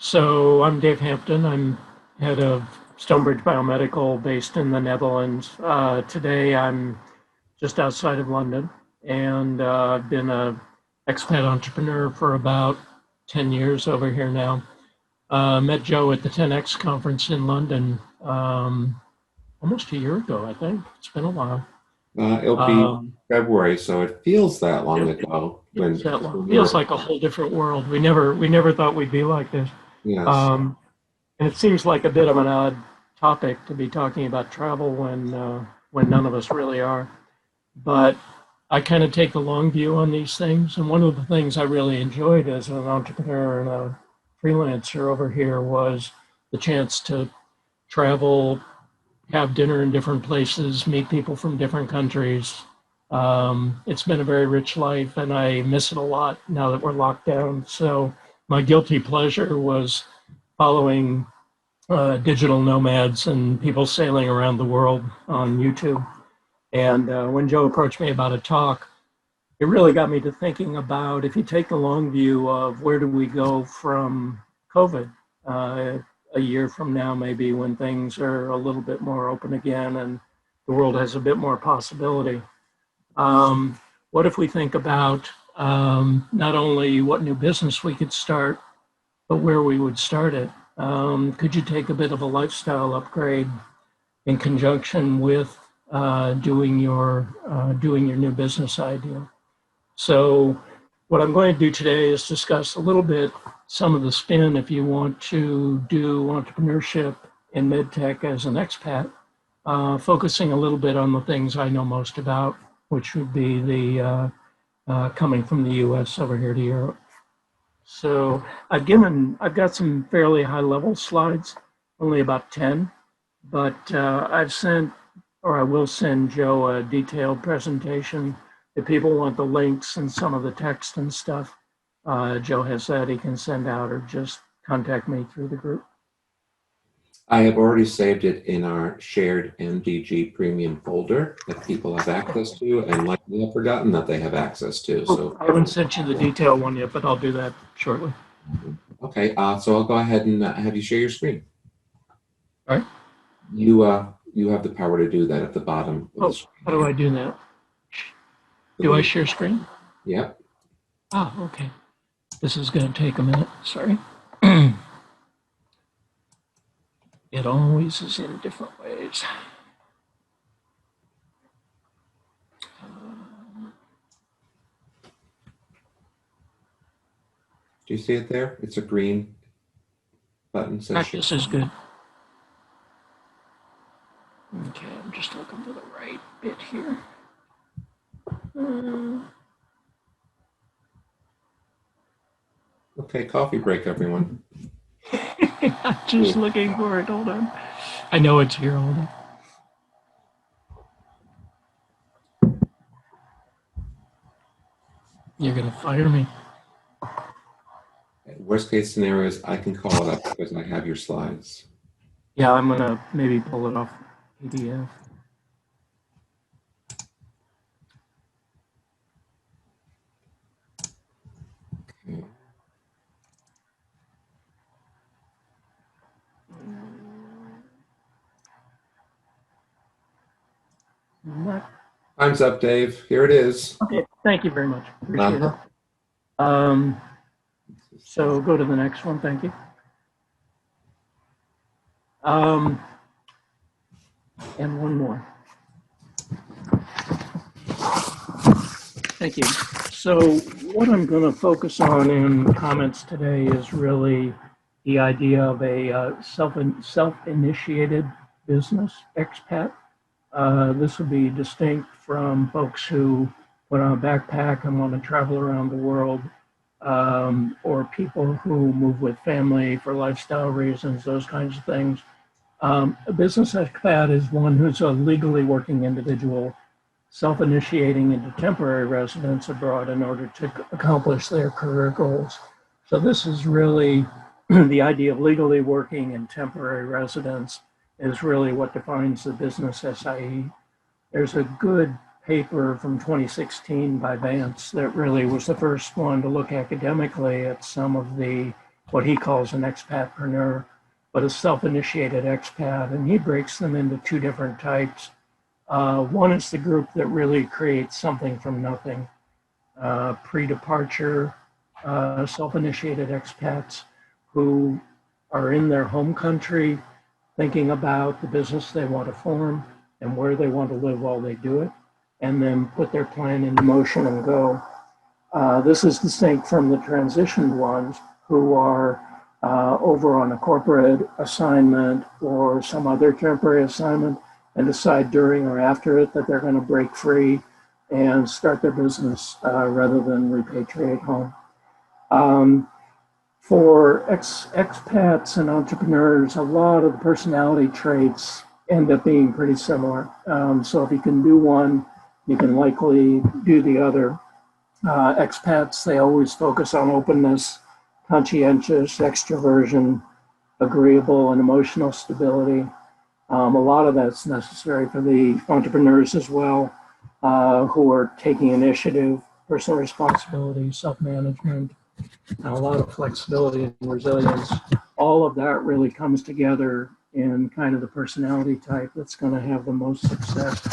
So I'm Dave Hampton. I'm head of Stonebridge Biomedical based in the Netherlands. Today I'm just outside of London and I've been a expat entrepreneur for about 10 years over here now. Met Joe at the 10X conference in London almost a year ago, I think. It's been a while. It'll be Um, February, so it feels that long it ago feels when that long. we Feels were, like a whole different world. We never thought we'd be like this. yes. Um, And it seems like a bit of an odd topic to be talking about travel when none of us really are. But I kind of take the long view on these things. And one of the things I really enjoyed as an entrepreneur and a freelancer over here was the chance to travel, have dinner in different places, meet people from different countries. It's been a very rich life, and I miss it a lot now that we're locked down. So my guilty pleasure was following digital nomads and people sailing around the world on YouTube. And when Joe approached me about a talk, it really got me to thinking about if you take the long view of where do we go from COVID uh, a year from now, maybe when things are a little bit more open again and the world has a bit more possibility. Um, what if we think about not only what new business we could start, but where we would start it? Could you take a bit of a lifestyle upgrade in conjunction with doing your new business idea? So, what I'm going to do today is discuss a little bit some of the spin if you want to do entrepreneurship in medtech as an expat, focusing a little bit on the things I know most about, which would be the coming from the U.S. over here to Europe. So I've got some fairly high level slides, only about 10, but I will send Joe a detailed presentation. If people want the links and some of the text and stuff, Joe has that he can send out or just contact me through the group. I have already saved it in our shared MDG premium folder that people have access to and likely have forgotten that they have access to. Oh, So, I haven't sent you the detailed one yet, but I'll do that shortly. okay, so I'll go ahead and have you share your screen. All right. You have the power to do that at the bottom of the Oh, screen. how do I do that? Do I share screen? Yep. Ah, okay. This is going to take a minute. Sorry. It always is in different ways. Do you see it there? It's a green button that says share. Practice is good. Okay, I'm just looking for the right bit here. Okay, coffee break, everyone. I'm just looking for it. Hold on. I know it's here. Hold on. You're going to fire me. Worst case scenario is I can call it up because I have your slides. Yeah, I'm going to maybe pull it off PDF. Okay. Not, Time's up, Dave. Here it is. okay, thank you very much. Appreciate it. Uh-huh. So go to the next one. Thank you. And one more. Thank you. So what I'm going to focus on in comments today is really the idea of a self-initiated business expat. This would be distinct from folks who put on a backpack and want to travel around the world, or people who move with family for lifestyle reasons, those kinds of things. A business expat is one who's a legally working individual self-initiating into temporary residence abroad in order to accomplish their career goals. So this is really the idea of legally working in temporary residence is really what defines the business SIE. There's a good paper from 2016 by Vance that really was the first one to look academically at some of the what he calls an expatpreneur, but a self-initiated expat, and he breaks them into two different types. One is the group that really creates something from nothing, pre-departure, self-initiated expats who are in their home country thinking about the business they want to form and where they want to live while they do it, and then put their plan into motion and go. This is distinct from the transitioned ones who are over on a corporate assignment or some other temporary assignment and decide during or after it that they're going to break free and start their business rather than repatriate home. For expats and entrepreneurs, a lot of the personality traits end up being pretty similar. So if you can do one, you can likely do the other. Expats, they always focus on openness, conscientious, extroversion, agreeable, and emotional stability. A lot of that's necessary for the entrepreneurs as well, who are taking initiative, personal responsibility, self-management, and a lot of flexibility and resilience. All of that really comes together in kind of the personality type that's going to have the most success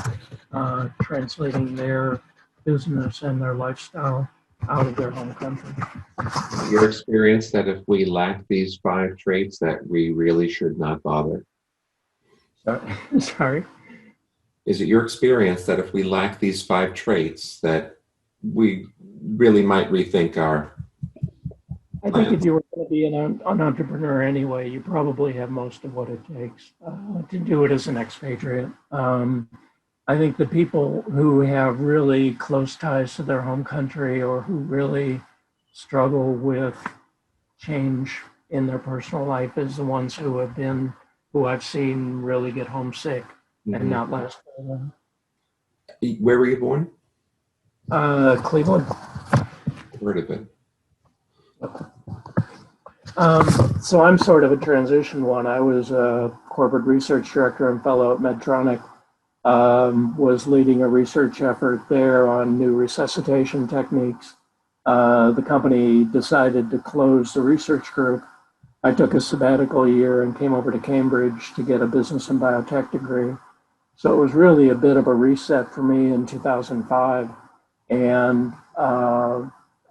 translating their business and their lifestyle out of their home country. Your experience that if we lack these 5 traits that we really should not bother? Sorry? Is it your experience that if we lack these 5 traits that we really might rethink our I think if you were going to be an entrepreneur anyway, you probably have most of what it takes to do it as an expatriate. I think the people who have really close ties to their home country or who really struggle with change in their personal life is the ones who I've seen really get homesick and not last very long. Where were you born? Cleveland. Heard of it. So I'm sort of a transition one. I was a corporate research director and fellow at Medtronic. Was leading a research effort there on new resuscitation techniques. The company decided to close the research group. I took a sabbatical year and came over to Cambridge to get a business and biotech degree. So it was really a bit of a reset for me in 2005. And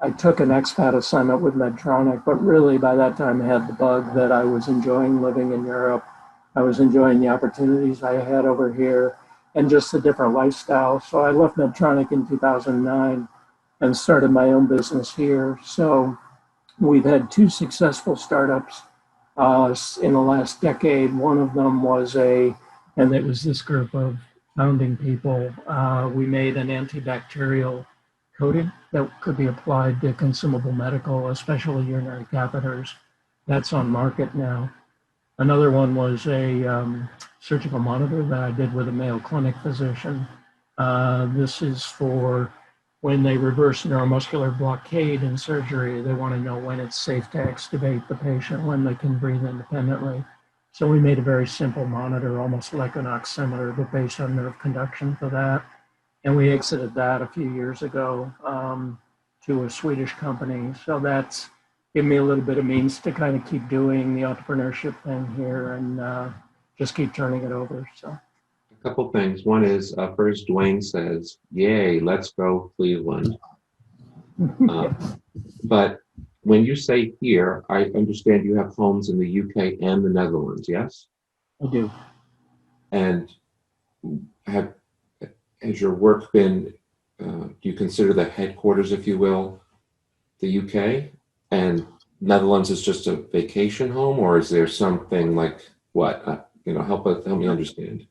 I took an expat assignment with Medtronic, but really by that time I had the bug that I was enjoying living in Europe. I was enjoying the opportunities I had over here and just a different lifestyle. So I left Medtronic in 2009 and started my own business here. So we've had 2 successful startups in the last decade. One of them was and it was this group of founding people. We made an antibacterial coating that could be applied to consumable medical, especially urinary catheters. That's on market now. Another one was a surgical monitor that I did with a Mayo Clinic physician. This is for when they reverse neuromuscular blockade in surgery. They want to know when it's safe to extubate the patient, when they can breathe independently. So we made a very simple monitor, almost like an oximeter, but based on nerve conduction for that. And we exited that a few years ago to a Swedish company. So that's given me a little bit of means to kind of keep doing the entrepreneurship thing here and just keep turning it over. So A couple things. One is first Dwayne says, "Yay, let's go Cleveland." But when you say here, I understand you have homes in the UK and the Netherlands, yes? I do. And has your work been, do you consider the headquarters, if you will, the UK? And Netherlands is just a vacation home, or is there something like what? Help me understand.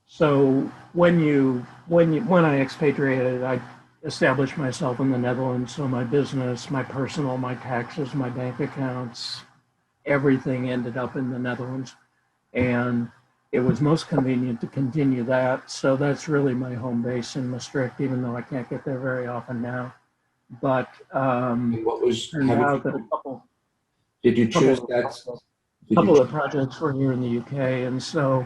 So when I expatriated, I established myself in the Netherlands. So my business, my personal, my taxes, my bank accounts, everything ended up in the Netherlands. And it was most convenient to continue that. So that's really my home base in Maastricht, even though I can't get there very often now. But turned out that Did you choose that? A couple of projects were here in the UK. And so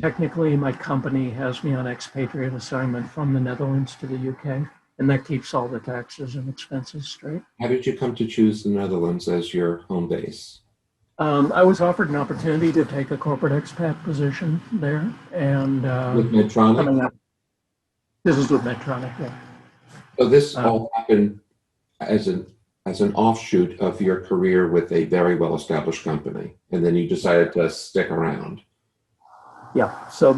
technically my company has me on expatriate assignment from the Netherlands to the UK. and that keeps all the taxes and expenses straight. How did you come to choose the Netherlands as your home base? I was offered an opportunity to take a corporate expat position there, and With Medtronic? coming up, this is with Medtronic. Yeah. So this Uh, all happened as an offshoot of your career with a very well-established company, and then you decided to stick around. yeah. So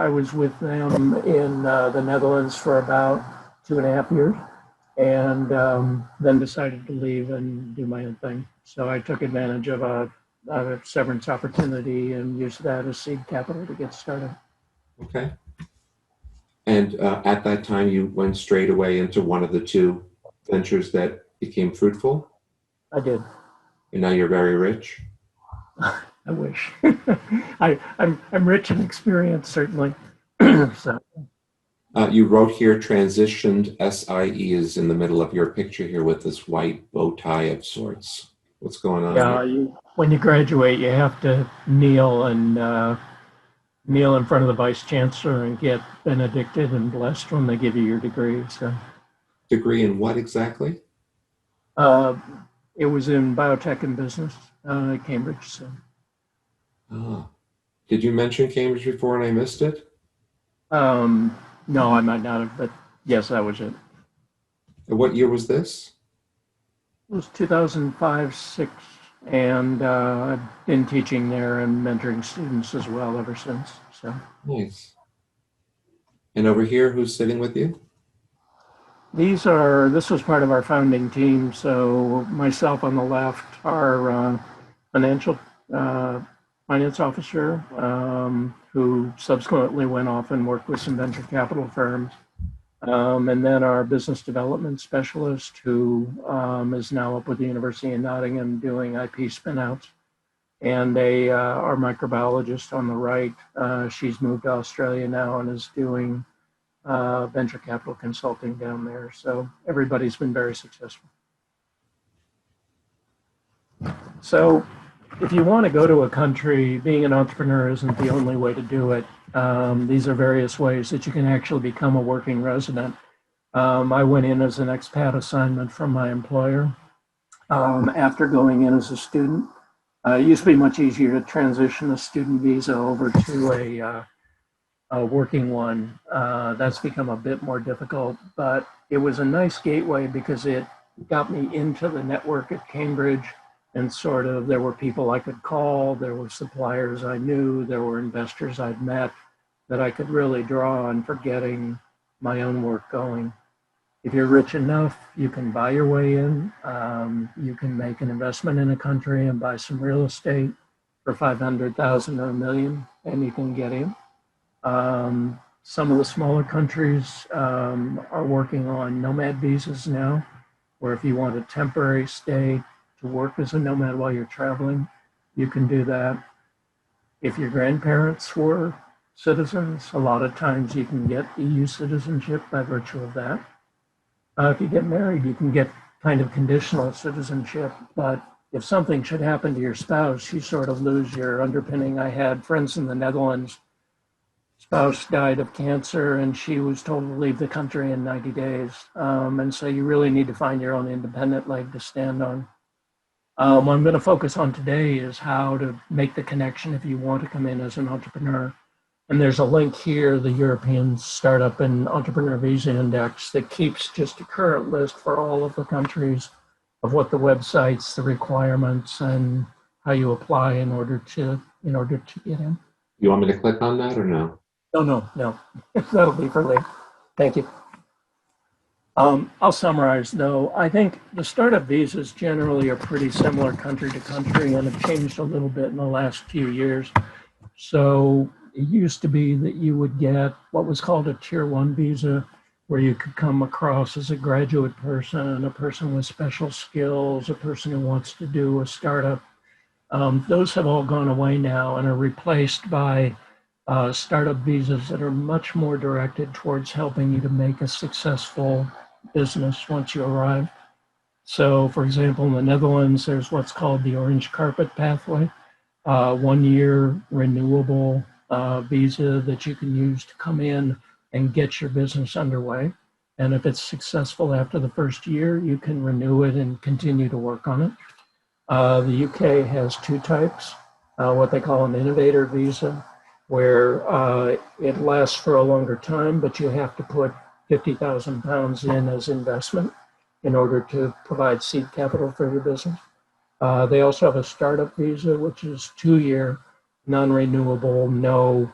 I was with them in the Netherlands for about 2.5 years, and then decided to leave and do my own thing. So I took advantage of a severance opportunity and used that as seed capital to get started. Okay. And at that time, you went straight away into one of the two ventures that became fruitful, I did. and now you're very rich. I wish. I'm rich in experience, certainly. So You wrote here, transitioned. SIE is in the middle of your picture here with this white bow tie of sorts. What's going on yeah, there? when you graduate, you have to kneel in front of the vice chancellor and get benedicted and blessed when they give you your degree. So Degree in what exactly? uh, it was in biotech and business at Cambridge. So Ah. Did you mention Cambridge before and I missed it? no, I might not have, but yes, that was it. And what year was this? It was 2005, 6, and I've been teaching there and mentoring students as well ever since. So Nice. And over here, who's sitting with you? this was part of our founding team. So myself on the left, our financial uh, finance officer, who subsequently went off and worked with some venture capital firms. And then our business development specialist, who is now up with the University of Nottingham doing IP spinouts, and our microbiologist on the right. She's moved to Australia now and is doing venture capital consulting down there. So everybody's been very successful. So if you want to go to a country, being an entrepreneur isn't the only way to do it. These are various ways that you can actually become a working resident. I went in as an expat assignment from my employer after going in as a student. It used to be much easier to transition a student visa over to a working one. That's become a bit more difficult, but it was a nice gateway because it got me into the network at Cambridge, and sort of there were people I could call, there were suppliers I knew, there were investors I'd met that I could really draw on for getting my own work going. If you're rich enough, you can buy your way in. You can make an investment in a country and buy some real estate for 500,000 or a million, and you can get in. Some of the smaller countries are working on nomad visas now, where if you want a temporary stay to work as a nomad while you're traveling, you can do that. If your grandparents were citizens, a lot of times you can get EU citizenship by virtue of that. If you get married, you can get kind of conditional citizenship, but if something should happen to your spouse, you sort of lose your underpinning. I had friends in the Netherlands, spouse died of cancer, and she was told to leave the country in 90 days. And so you really need to find your own independent leg to stand on. What I'm going to focus on today is how to make the connection if you want to come in as an entrepreneur. And there's a link here, the European Startup and Entrepreneur Visa Index, that keeps just a current list for all of the countries of what the websites, the requirements, and how you apply in order to get in. You want me to click on that or no? No. That'll be for later. Thank you. I'll summarize, though. I think the startup visas generally are pretty similar country to country and have changed a little bit in the last few years. So it used to be that you would get what was called a tier 1 visa, where you could come across as a graduate person, a person with special skills, a person who wants to do a startup. Those have all gone away now and are replaced by startup visas that are much more directed towards helping you to make a successful business once you arrive. So, for example, in the Netherlands, there's what's called the orange carpet pathway, 1 year renewable visa that you can use to come in and get your business underway. And if it's successful after the first year, you can renew it and continue to work on it. The UK has two types, what they call an innovator visa, where it lasts for a longer time, but you have to put £50,000 in as investment in order to provide seed capital for your business. They also have a startup visa, which is 2-year, non-renewable, no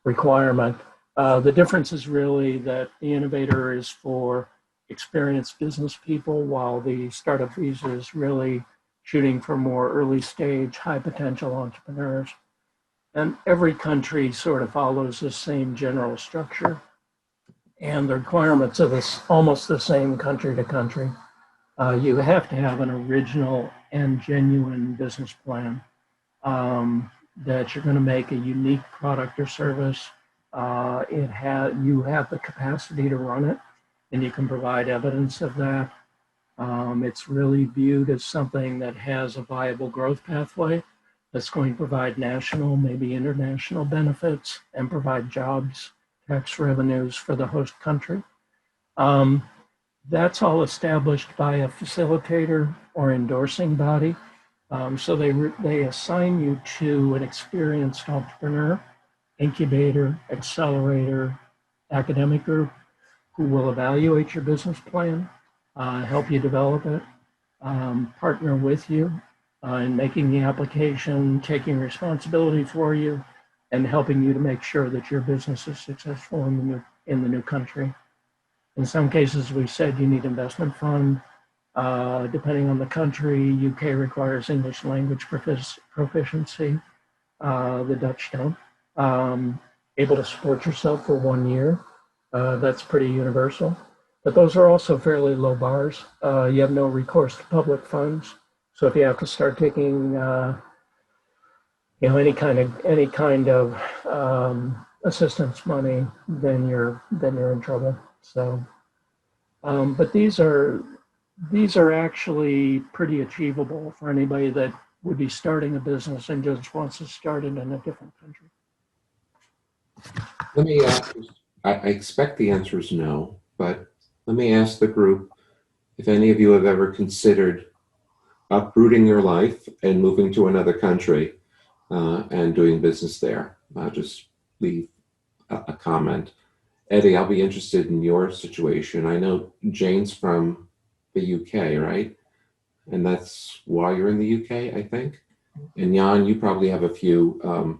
requirement. The difference is really that the innovator is for experienced business people, while the startup visa is really shooting for more early stage, high potential entrepreneurs. And every country sort of follows the same general structure. And the requirements are almost the same country to country. You have to have an original and genuine business plan that you're going to make a unique product or service. You have the capacity to run it, and you can provide evidence of that. It's really viewed as something that has a viable growth pathway that's going to provide national, maybe international benefits and provide jobs, tax revenues for the host country. That's all established by a facilitator or endorsing body. So they assign you to an experienced entrepreneur, incubator, accelerator, academic group who will evaluate your business plan, help you develop it, partner with you in making the application, taking responsibility for you, and helping you to make sure that your business is successful in the new country. In some cases, we said you need investment fund. Depending on the country, UK requires English language proficiency. The Dutch don't. Able to support yourself for 1 year. That's pretty universal. But those are also fairly low bars. You have no recourse to public funds. So if you have to start taking any kind of assistance money, then you're in trouble. So, but these are actually pretty achievable for anybody that would be starting a business and just wants to start it in a different country. Let me ask, I expect the answer is no, but let me ask the group if any of you have ever considered uprooting your life and moving to another country and doing business there. Just leave a comment. Eddie, I'll be interested in your situation. I know Jane's from the UK, right? And that's why you're in the UK, I think. And Jan, you probably have a few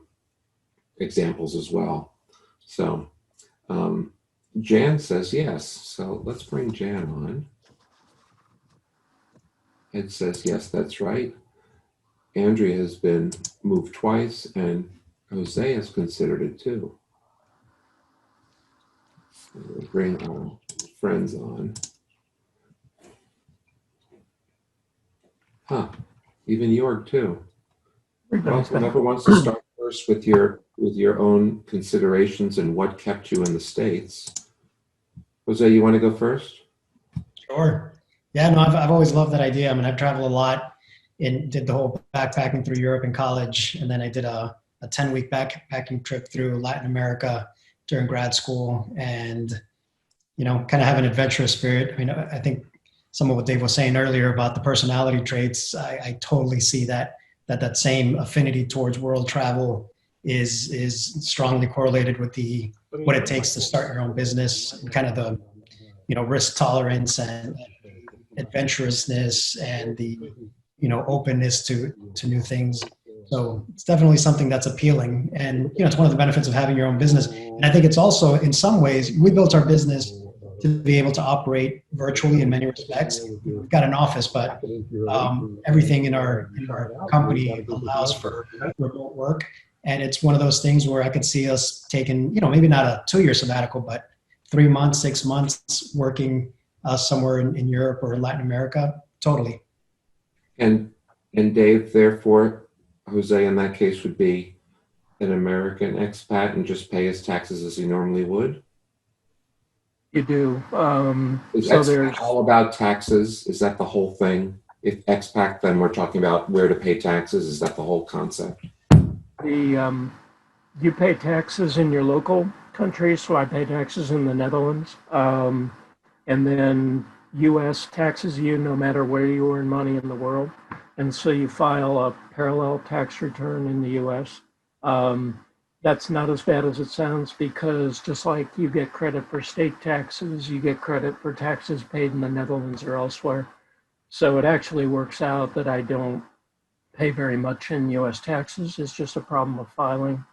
examples as well. So Jan says yes. So let's bring Jan on. Ed says yes, that's right. Andrea has been moved twice, and Jose has considered it too. We'll bring our friends on. Huh, even Jorg too. Well, whoever wants to start first with your own considerations and what kept you in the States. Jose, you want to go first? Sure. Yeah, no, I've always loved that idea. I mean, I've traveled a lot and did the whole backpacking through Europe in college. And then I did a 10-week backpacking trip through Latin America during grad school, and, kind of have an adventurous spirit. I mean, I think some of what Dave was saying earlier about the personality traits, I totally see that same affinity towards world travel is strongly correlated with what it takes to start your own business, and kind of the, risk tolerance and adventurousness and the, openness to new things. So it's definitely something that's appealing. And, it's one of the benefits of having your own business. And I think it's also, in some ways, we built our business to be able to operate virtually in many respects. We've got an office, but everything in our company allows for remote work. And it's one of those things where I could see us taking, maybe not a 2-year sabbatical, but 3 months, 6 months working somewhere in Europe or Latin America. Totally. And Dave, therefore, Jose in that case would be an American expat and just pay his taxes as he normally would? You do. Is So expat there's all about taxes? Is that the whole thing? If expat, then we're talking about where to pay taxes. Is that the whole concept? you pay taxes in your local country, so I pay taxes in the Netherlands. And and then U.S. taxes you no matter where you earn money in the world. And so you file a parallel tax return in the U.S. That's not as bad as it sounds, because just like you get credit for state taxes, you get credit for taxes paid in the Netherlands or elsewhere. So it actually works out that I don't pay very much in U.S. taxes. It's just a problem of filing.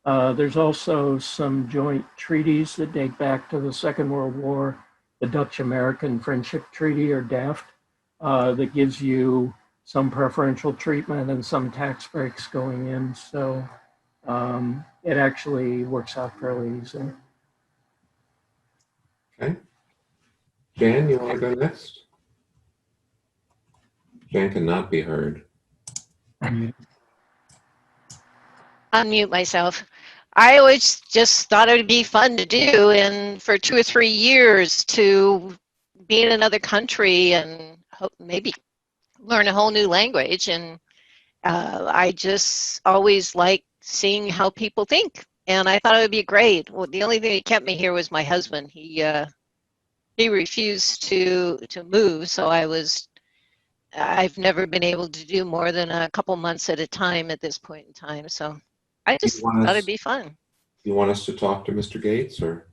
There's also some joint treaties that date back to the Second World War, the Dutch-American Friendship Treaty, or DAFT, that gives you some preferential treatment and some tax breaks going in. So it actually works out fairly easily. Okay. Jan, you want to go next? Jan cannot be heard. Unmute myself. I always just thought it would be fun to do, and for 2 or 3 years to be in another country and maybe learn a whole new language. And I just always like seeing how people think, and I thought it would be great. Well, the only thing that kept me here was my husband. He refused to move, so I've never been able to do more than a couple months at a time at this point in time. So I just thought it'd be fun. You want us to talk to Mr. Gates, or?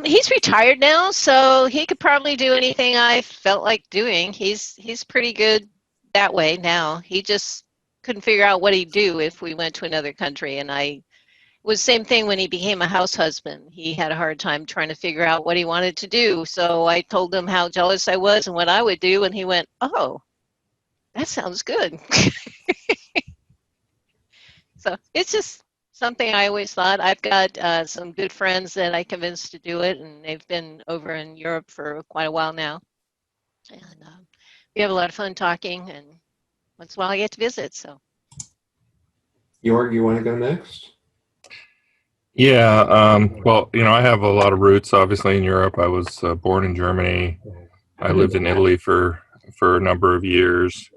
He's retired now, so he could probably do anything I felt like doing. He's pretty good that way now. He just couldn't figure out what he'd do if we went to another country. And it was the same thing when he became a house husband. He had a hard time trying to figure out what he wanted to do. So I told him how jealous I was and what I would do, and he went, "Oh, that sounds good." So it's just something I always thought. I've got some good friends that I convinced to do it, and they've been over in Europe for quite a while now. And we have a lot of fun talking, and once in a while I get to visit. So, Jorg, you want to go next? Yeah, well, I have a lot of roots, obviously, in Europe. I was born in Germany. I lived in Italy for a number of years.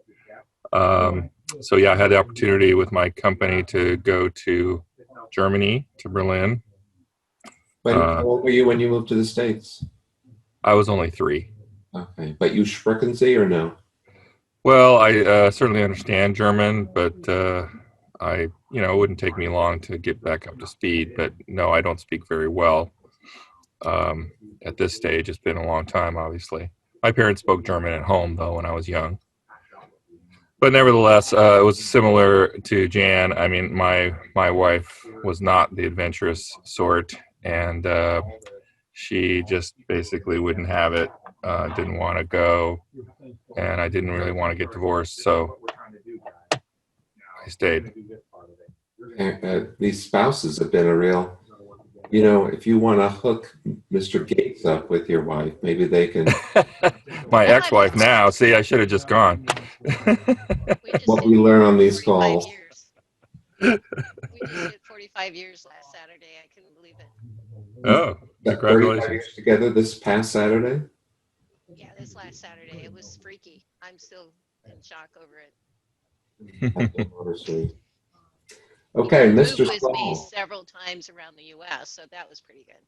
So yeah, I had the opportunity with my company to go to Germany, to Berlin. How old were you when you moved to the States? I was only 3. Okay, but you sprechen Sie or no? Well, I certainly understand German, but it wouldn't take me long to get back up to speed. But no, I don't speak very well. At this stage, it's been a long time, obviously. My parents spoke German at home, though, when I was young. But nevertheless, it was similar to Jan. I mean, my wife was not the adventurous sort, and she just basically wouldn't have it, didn't want to go, and I didn't really want to get divorced, so I stayed. These spouses have been a real, if you want to hook Mr. Gates up with your wife, maybe they can. My ex-wife now. See, I should have just gone. What we learn on these calls. We just did 45 years last Saturday. I couldn't believe it. Oh, 35 congratulations. years together this past Saturday? Yeah, this last Saturday. It was freaky. I'm still in shock over it. Honestly. Okay, He Mr. moved with me Saul. several times around the U.S., so that was pretty good.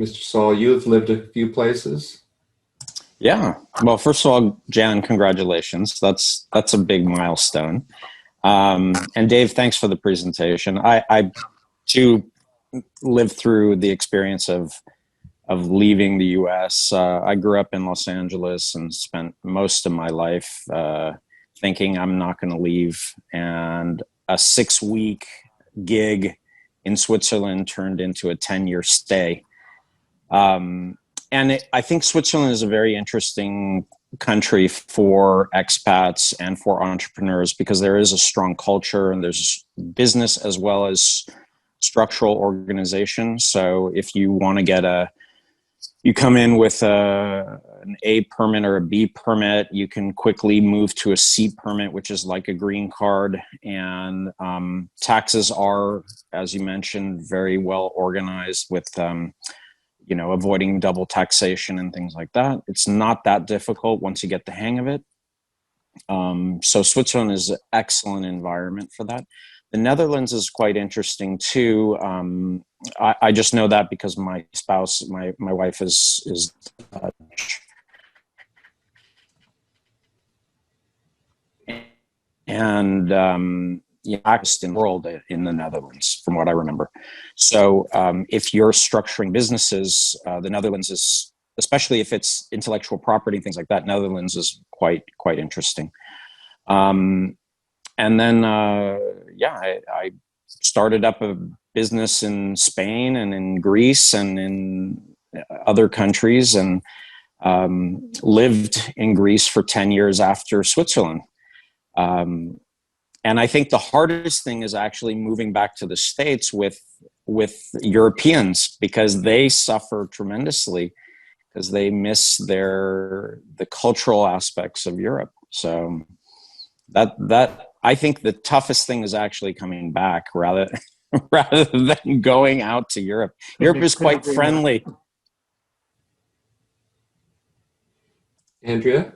Mr. Saul, you have lived a few places. Yeah. Well, first of all, Jan, congratulations. That's a big milestone. And Dave, thanks for the presentation. I too lived through the experience of leaving the U.S. I grew up in Los Angeles and spent most of my life thinking I'm not going to leave. And a 6-week gig in Switzerland turned into a 10-year stay. I think Switzerland is a very interesting country for expats and for entrepreneurs because there is a strong culture and there's business as well as structural organization. So if you want to you come in with an A permit or a B permit, you can quickly move to a C permit, which is like a green card. And taxes are, as you mentioned, very well organized with avoiding double taxation and things like that. It's not that difficult once you get the hang of it. So Switzerland is an excellent environment for that. The Netherlands is quite interesting too. I just know that because my spouse, my wife is Dutch. And practiced in the world in the Netherlands, from what I remember. So if you're structuring businesses, the Netherlands is, especially if it's intellectual property, things like that, Netherlands is quite interesting. And then, I started up a business in Spain and in Greece and in other countries, and lived in Greece for 10 years after Switzerland. And I think the hardest thing is actually moving back to the States with Europeans, because they suffer tremendously because they miss the cultural aspects of Europe. So that I think the toughest thing is actually coming back rather than going out to Europe. Europe is quite friendly. Andrea?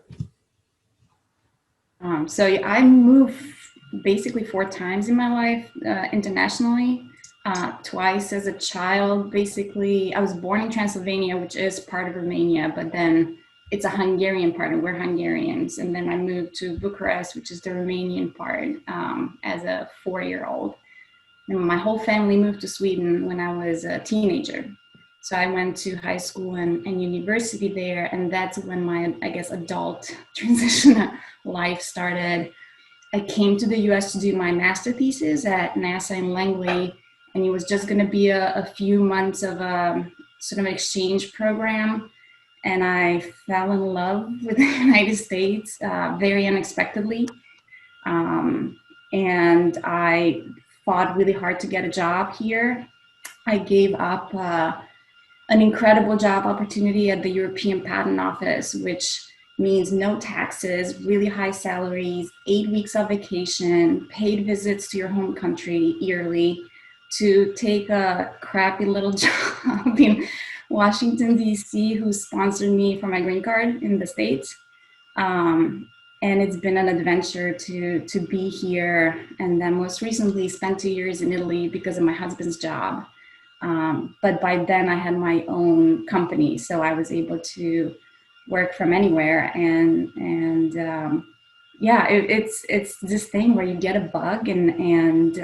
So I moved basically 4 times in my life internationally. Twice as a child. Basically, I was born in Transylvania, which is part of Romania, but then it's a Hungarian part, and we're Hungarians. And then I moved to Bucharest, which is the Romanian part, as a 4-year-old. And my whole family moved to Sweden when I was a teenager. So I went to high school and university there, and that's when my, I guess, adult transition life started. I came to the US to do my master thesis at NASA in Langley, and it was just going to be a few months of a sort of exchange program. And I fell in love with the United States very unexpectedly. And I fought really hard to get a job here. I gave up an incredible job opportunity at the European Patent Office, which means no taxes, really high salaries, 8 weeks of vacation, paid visits to your home country yearly, to take a crappy little job in Washington, D.C., who sponsored me for my green card in the States. And it's been an adventure to be here. And then most recently spent 2 years in Italy because of my husband's job. But by then I had my own company, so I was able to work from anywhere. And it's this thing where you get a bug, and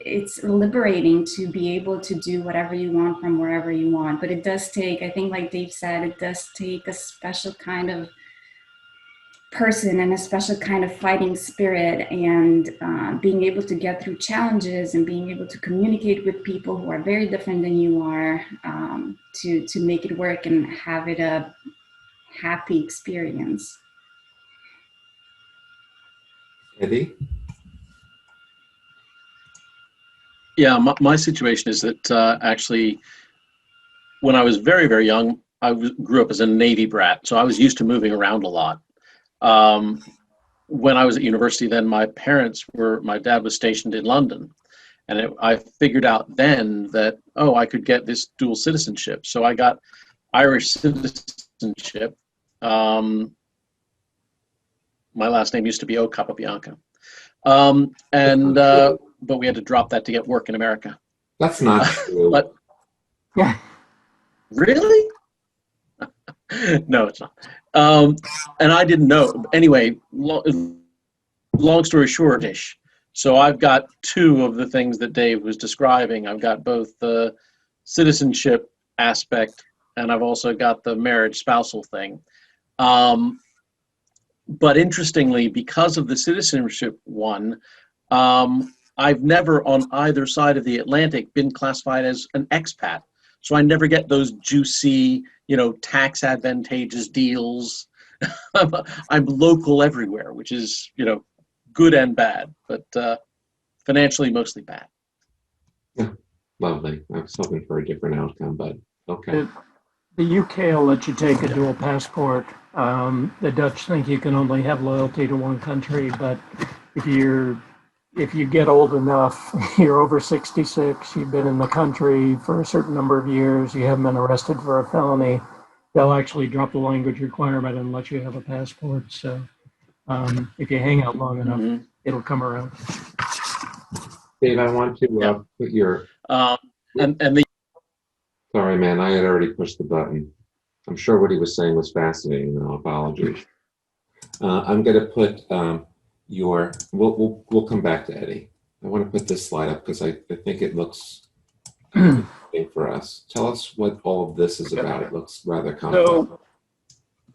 it's liberating to be able to do whatever you want from wherever you want. But it does take, I think, like Dave said, it does take a special kind of person and a special kind of fighting spirit, and being able to get through challenges and being able to communicate with people who are very different than you are, to make it work and have it a happy experience. Eddie? Yeah, my situation is that actually, when I was very, very young, I grew up as a Navy brat, so I was used to moving around a lot. When I was at university, then my dad was stationed in London, and I figured out then that, I could get this dual citizenship. So I got Irish citizenship. My last name used to be O Capabianca. But we had to drop that to get work in America. That's not true. But Yeah. really? No, it's not. And I didn't know. Anyway, long story short-ish. So I've got 2 of the things that Dave was describing. I've got both the citizenship aspect, and I've also got the marriage spousal thing. But interestingly, because of the citizenship one, I've never on either side of the Atlantic been classified as an expat. So I never get those juicy, tax advantageous deals. I'm local everywhere, which is, good and bad, but financially mostly bad. Yeah, lovely. I was hoping for a different outcome, but okay. The UK will let you take a dual passport. The Dutch think you can only have loyalty to one country, but if you get old enough, you're over 66, you've been in the country for a certain number of years, you haven't been arrested for a felony, they'll actually drop the language requirement and let you have a passport. So if you hang out long enough, it'll come around. Dave, I want to Yeah. put your. And the Sorry, man, I had already pushed the button. I'm sure what he was saying was fascinating. No apologies. I'm going to put your. We'll come back to Eddie. I want to put this slide up because I think it looks interesting for us. Tell us what all of this is about. It looks rather complex.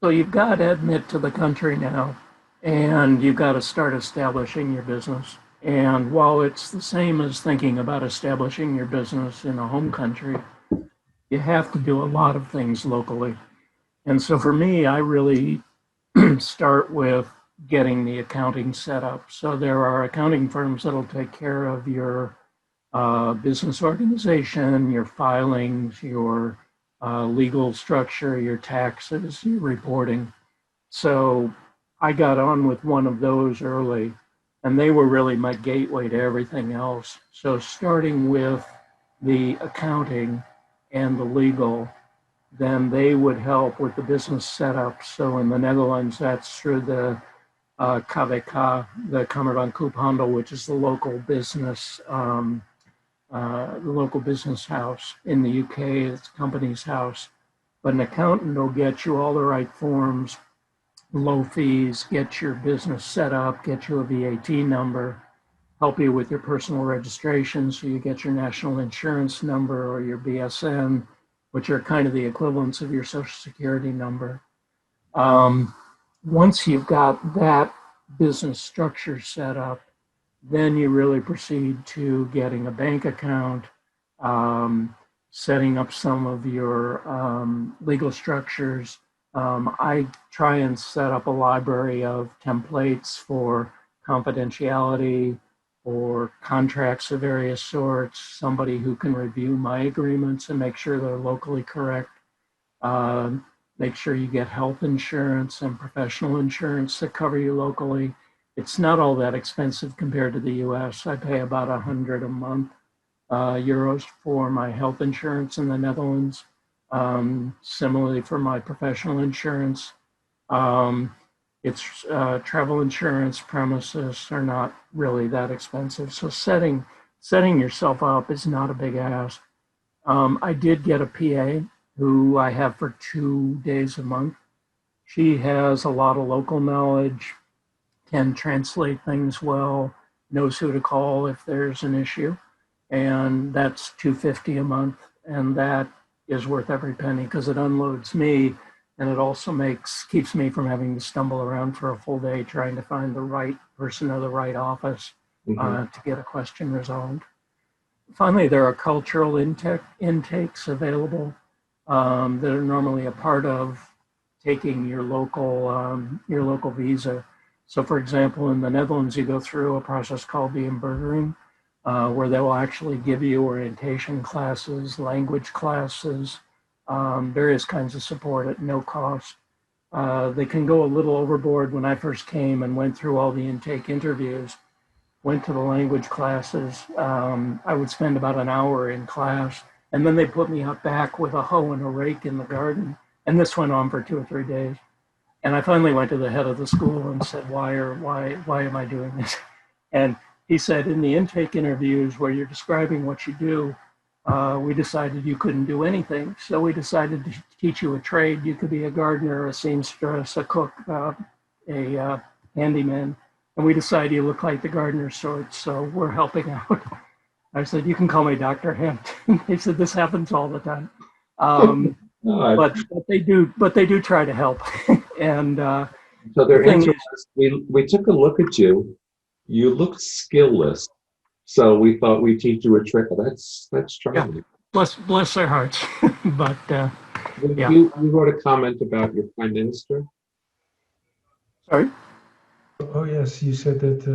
So you've got to admit to the country now, and you've got to start establishing your business. And while it's the same as thinking about establishing your business in a home country, you have to do a lot of things locally. And so for me, I really start with getting the accounting set up. So there are accounting firms that'll take care of your business organization, your filings, your legal structure, your taxes, your reporting. So I got on with one of those early, and they were really my gateway to everything else. So starting with the accounting and the legal, then they would help with the business setup. So in the Netherlands, that's through the KVK, the Kamer van Koophandel, which is the local business house. In the UK, it's Companies House. But an accountant will get you all the right forms, low fees, get your business set up, get you a VAT number, help you with your personal registration, so you get your national insurance number or your BSN, which are kind of the equivalents of your social security number. Once you've got that business structure set up, then you really proceed to getting a bank account, setting up some of your legal structures. I try and set up a library of templates for confidentiality or contracts of various sorts, somebody who can review my agreements and make sure they're locally correct. Make sure you get health insurance and professional insurance that cover you locally. It's not all that expensive compared to the US. I pay about 100 a month euros for my health insurance in the Netherlands. Similarly for my professional insurance. It's travel insurance, premises are not really that expensive. So setting yourself up is not a big ask. I did get a PA who I have for 2 days a month. She has a lot of local knowledge, can translate things well, knows who to call if there's an issue. And that's $250 a month. And that is worth every penny because it unloads me. And it also keeps me from having to stumble around for a full day trying to find the right person or the right office to get a question resolved. Finally, there are cultural intakes available that are normally a part of taking your local visa. So for example, in the Netherlands, you go through a process called the inburgering, where they will actually give you orientation classes, language classes, various kinds of support at no cost. They can go a little overboard. When I first came and went through all the intake interviews, went to the language classes, I would spend about an hour in class, and then they put me out back with a hoe and a rake in the garden. And this went on for 2 or 3 days. And I finally went to the head of the school and said, why am I doing this? And he said, in the intake interviews where you're describing what you do, we decided you couldn't do anything. So we decided to teach you a trade. You could be a gardener, a seamstress, a cook, a handyman. And we decided you look like the gardener sort, so we're helping out. I said, you can call me Dr. Hampton. They said, this happens all the time. But they do try to help. And so their answer was, we took a look at you. You looked skillless, so we thought we'd teach you a trick. That's charming. Yeah, bless their hearts. But yeah. You wrote a comment about your prime minister. Sorry. Oh yes, you said that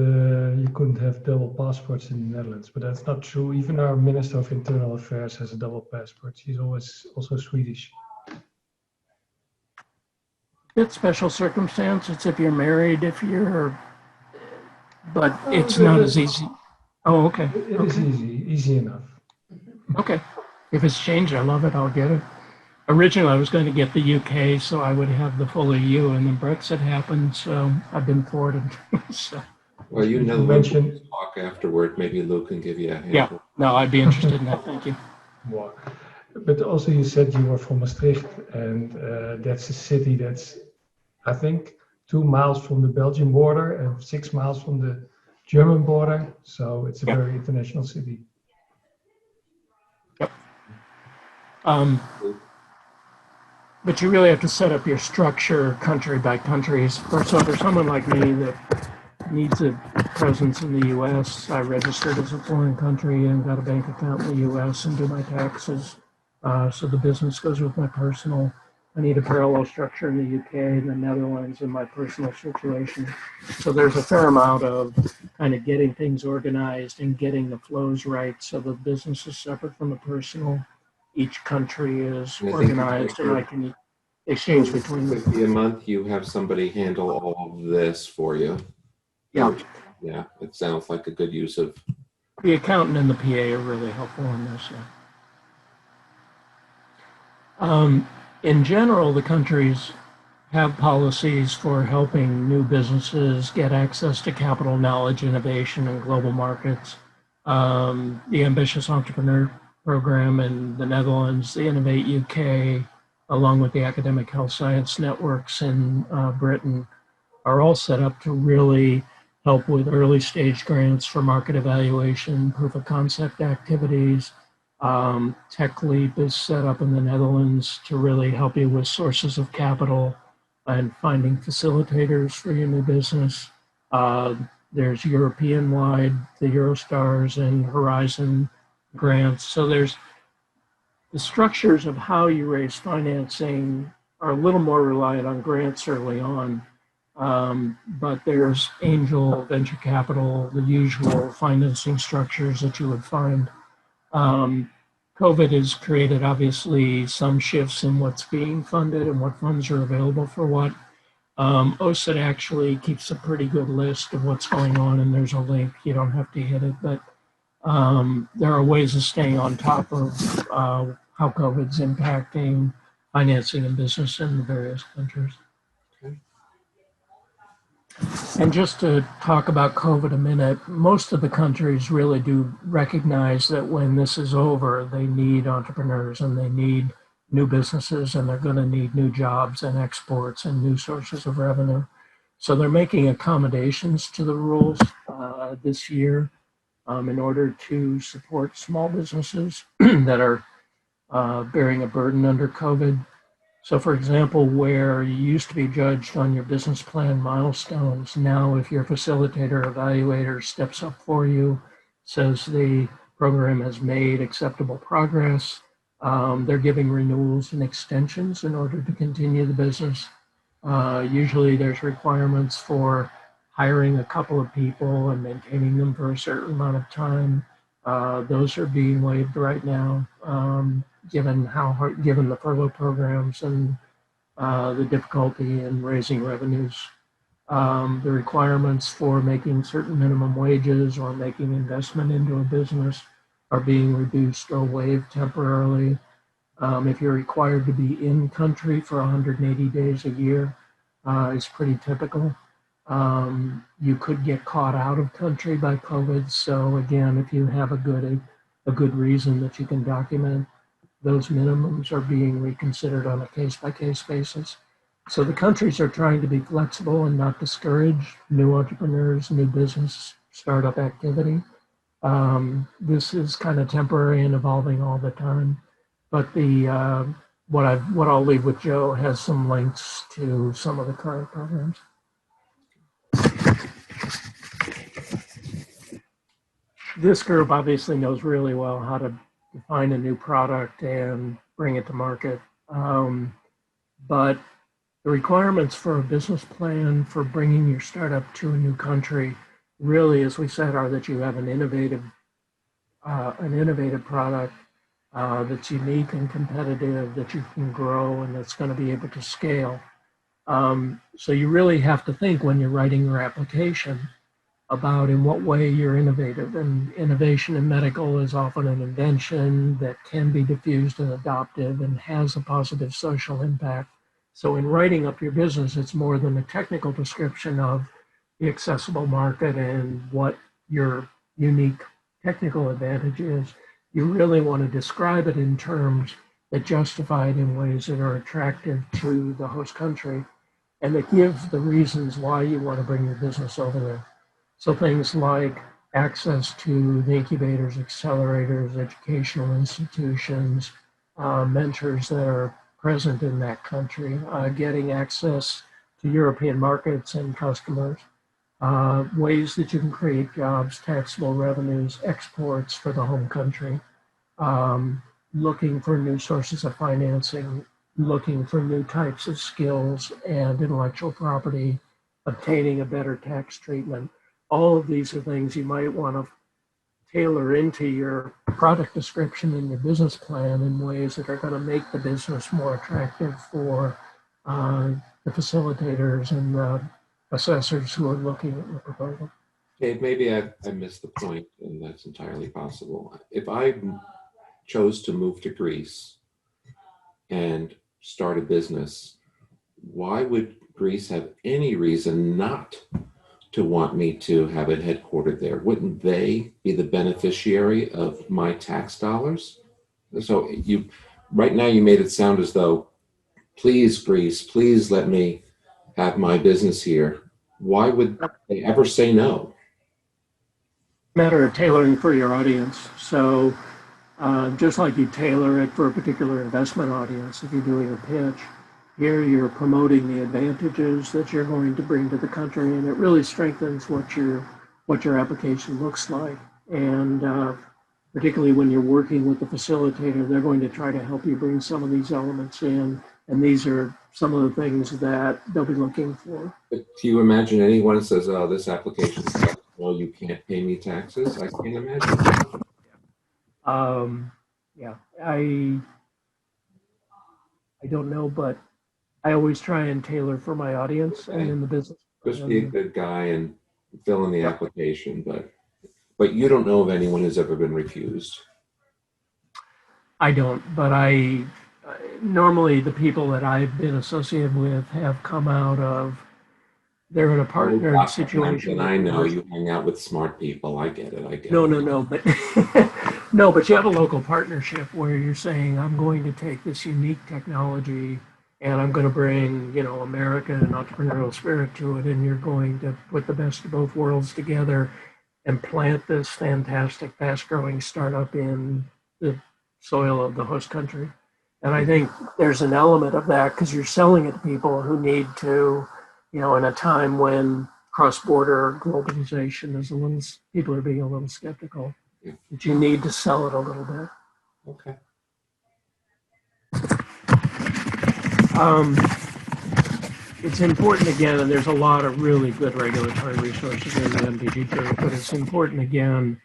you couldn't have double passports in the Netherlands, but that's not true. Even our Minister of Internal Affairs has a double passport. She's always also Swedish. It's special circumstance. It's if you're married, but it's not as easy. Oh, okay. It is easy enough. Okay. If it's changed, I love it. I'll get it. Originally, I was going to get the UK, so I would have the full EU, and then Brexit happened, so I've been thwarted. So. Well, you You know, mentioned talk afterward. Maybe Lou can give you a Yeah, handle. no, I'd be interested in that. Thank you. more, but also you said you were from Maastricht, and that's a city that's, I think, 2 miles from the Belgian border and 6 miles from the German border. So it's a Yeah. very international city. Um, but you really have to set up your structure country by country. So for someone like me that needs a presence in the U.S., I registered as a foreign country and got a bank account in the U.S. and do my taxes. So the business goes with my personal. I need a parallel structure in the U.K., the Netherlands, and my personal situation. So there's a fair amount of kind of getting things organized and getting the flows right. So the business is separate from the personal. Each country is And I think organized, and I can exchange between them. 50 a month, you have somebody handle all of this for you. Yeah. Yeah, it sounds like a good use of. The accountant and the PA are really helpful in this. Yeah. In general, the countries have policies for helping new businesses get access to capital, knowledge, innovation, and global markets. The Ambitious Entrepreneur Program in the Netherlands, the Innovate UK, along with the Academic Health Science Networks in Britain, are all set up to really help with early stage grants for market evaluation, proof of concept activities. Tech Leap is set up in the Netherlands to really help you with sources of capital and finding facilitators for your new business. There's European-wide, the Eurostars and Horizon grants. So there's the structures of how you raise financing are a little more reliant on grants early on. But there's angel, venture capital, the usual financing structures that you would find. COVID has created obviously some shifts in what's being funded and what funds are available for what. OSIT actually keeps a pretty good list of what's going on, and there's a link. You don't have to hit it, but there are ways of staying on top of how COVID's impacting financing and business in the various countries. And just to talk about COVID a minute, most of the countries really do recognize that when this is over, they need entrepreneurs and they need new businesses, and they're going to need new jobs and exports and new sources of revenue. So they're making accommodations to the rules this year in order to support small businesses that are bearing a burden under COVID. So for example, where you used to be judged on your business plan milestones, now if your facilitator evaluator steps up for you, says the program has made acceptable progress, they're giving renewals and extensions in order to continue the business. Usually there's requirements for hiring a couple of people and maintaining them for a certain amount of time. Those are being waived right now. Given the furlough programs and the difficulty in raising revenues. The requirements for making certain minimum wages or making investment into a business are being reduced or waived temporarily. If you're required to be in country for 180 days a year, it's pretty typical. You could get caught out of country by COVID. So again, if you have a good reason that you can document, those minimums are being reconsidered on a case-by-case basis. So the countries are trying to be flexible and not discourage new entrepreneurs, new business, startup activity. This is kind of temporary and evolving all the time. But what I'll leave with Joe has some links to some of the current programs. This group obviously knows really well how to define a new product and bring it to market. But the requirements for a business plan for bringing your startup to a new country really, as we said, are that you have an innovative product that's unique and competitive, that you can grow and that's going to be able to scale. So you really have to think when you're writing your application about in what way you're innovative. And innovation in medical is often an invention that can be diffused and adoptive and has a positive social impact. So in writing up your business, it's more than a technical description of the accessible market and what your unique technical advantage is, you really want to describe it in terms that justify it in ways that are attractive to the host country and that give the reasons why you want to bring your business over there. So things like access to the incubators, accelerators, educational institutions, mentors that are present in that country, getting access to European markets and customers, ways that you can create jobs, taxable revenues, exports for the home country, looking for new sources of financing, looking for new types of skills and intellectual property, obtaining a better tax treatment. All of these are things you might want to tailor into your product description and your business plan in ways that are going to make the business more attractive for the facilitators and the assessors who are looking at the proposal. Dave, maybe I missed the point, and that's entirely possible. If I chose to move to Greece and start a business, why would Greece have any reason not to want me to have it headquartered there? Wouldn't they be the beneficiary of my tax dollars? So right now you made it sound as though, please, Greece, please let me have my business here. Why would they ever say no? Matter of tailoring for your audience. So just like you tailor it for a particular investment audience, if you're doing a pitch, here you're promoting the advantages that you're going to bring to the country, and it really strengthens what your application looks like. And particularly when you're working with the facilitator, they're going to try to help you bring some of these elements in, and these are some of the things that they'll be looking for. But do you imagine anyone says, "Oh, this application, well, you can't pay me taxes"? I can't imagine. Yeah, I don't know, but I always try and tailor for my audience and in the business. Just be a good guy and fill in the application, but you don't know of anyone who's ever been refused. I don't, but normally the people that I've been associated with have come out of, they're in a partnered situation. And I know you hang out with smart people. I get it. No, but no, but you have a local partnership where you're saying, I'm going to take this unique technology and I'm going to bring, America and entrepreneurial spirit to it, and you're going to put the best of both worlds together and plant this fantastic, fast-growing startup in the soil of the host country. And I think there's an element of that because you're selling it to people who need to, in a time when cross-border globalization is people are being a little skeptical, that you need to sell it a little bit. Okay. It's important again, and there's a lot of really good regulatory resources in the MDG group, but it's important again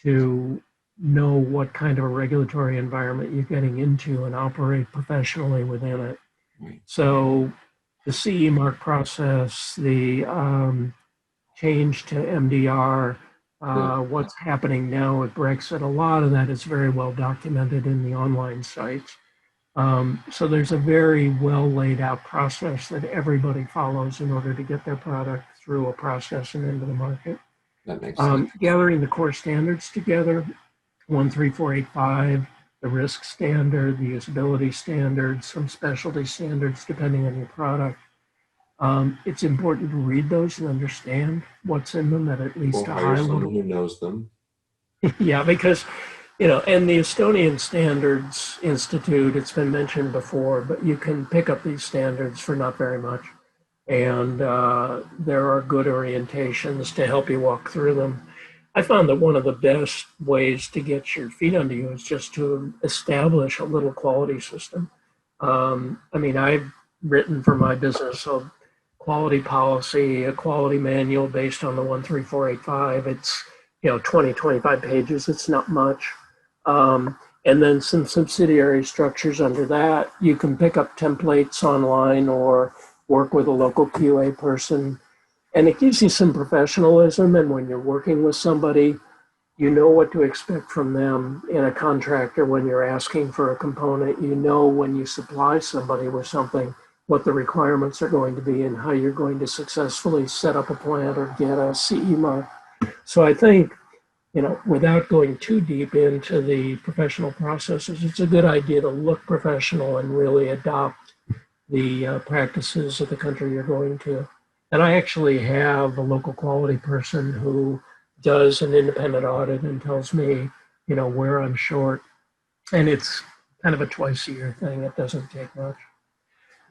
to know what kind of a regulatory environment you're getting into and operate professionally within it. Right. So the CE mark process, the change to MDR, what's happening now with Brexit, a lot of that is very well documented in the online sites. So there's a very well laid out process that everybody follows in order to get their product through a process and into the market. That makes sense. Gathering the core standards together, 13485, the risk standard, the usability standards, some specialty standards depending on your product. It's important to read those and understand what's in them at least a high level. Someone who knows them. Yeah, because and the Estonian Standards Institute, it's been mentioned before, but you can pick up these standards for not very much. And there are good orientations to help you walk through them. I found that one of the best ways to get your feet under you is just to establish a little quality system. I've written for my business a quality policy, a quality manual based on the 13485. It's 20, 25 pages. It's not much. And then some subsidiary structures under that. You can pick up templates online or work with a local QA person. And it gives you some professionalism. And when you're working with somebody, you know what to expect from them. In a contractor, when you're asking for a component, when you supply somebody with something, what the requirements are going to be and how you're going to successfully set up a plant or get a CE mark. So I think, without going too deep into the professional processes, it's a good idea to look professional and really adopt the practices of the country you're going to. And I actually have a local quality person who does an independent audit and tells me, where I'm short. And it's kind of a twice a year thing. It doesn't take much.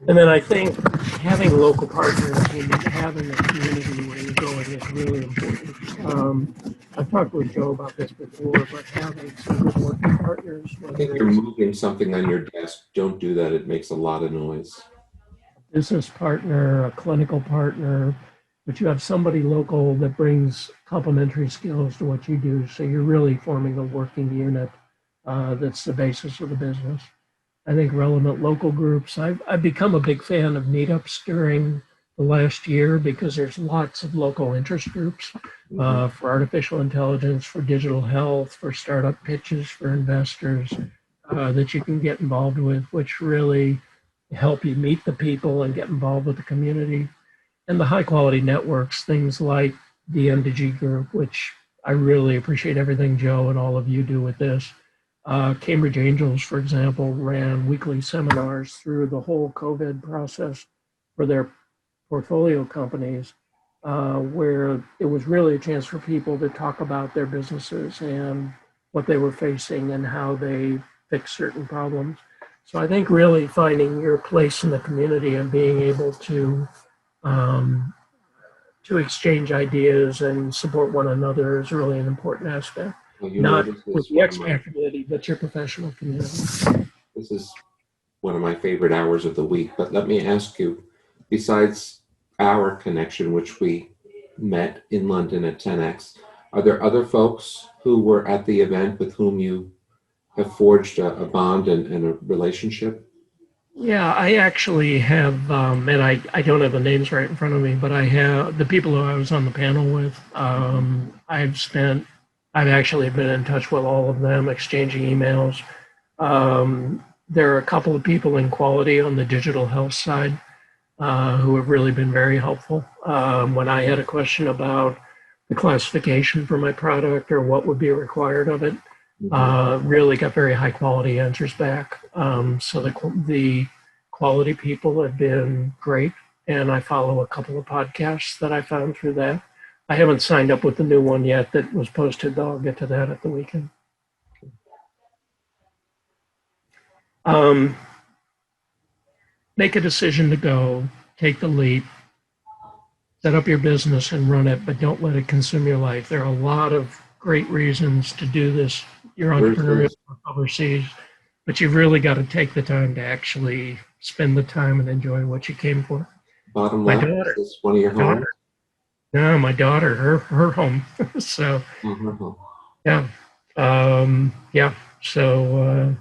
And then I think having local partners and having a community where you're going is really important. I've talked with Joe about this before, but having some good working partners. I think you're moving something on your desk. Don't do that. It makes a lot of noise. Business partner, a clinical partner, but you have somebody local that brings complementary skills to what you do. So you're really forming a working unit that's the basis of the business. I think relevant local groups. I've become a big fan of meetups during the last year because there's lots of local interest groups for artificial intelligence, for digital health, for startup pitches, for investors that you can get involved with, which really help you meet the people and get involved with the community. And the high quality networks, things like the MDG group, which I really appreciate everything Joe and all of you do with this. Cambridge Angels, for example, ran weekly seminars through the whole COVID process for their portfolio companies, where it was really a chance for people to talk about their businesses and what they were facing and how they fix certain problems. So I think really finding your place in the community and being able to exchange ideas and support one another is really an important aspect. Well, Not with the expat community, but your professional community. This is one of my favorite hours of the week. But let me ask you, besides our connection, which we met in London at 10X, are there other folks who were at the event with whom you have forged a bond and a relationship? Yeah, I actually have, and I don't have the names right in front of me, but I have the people who I was on the panel with. I've actually been in touch with all of them, exchanging emails. There are a couple of people in quality on the digital health side who have really been very helpful. When I had a question about the classification for my product or what would be required of it, really got very high quality answers back. So the quality people have been great. And I follow a couple of podcasts that I found through that. I haven't signed up with the new one yet that was posted, though. I'll get to that at the weekend. Make a decision to go, take the leap, set up your business and run it, but don't let it consume your life. There are a lot of great reasons to do this. You're entrepreneurial overseas, but you've really got to take the time to actually spend the time and enjoy what you came for. Bottom My left, daughter, is this one of your homes? No, my daughter, her home. So, yeah. Yeah. So,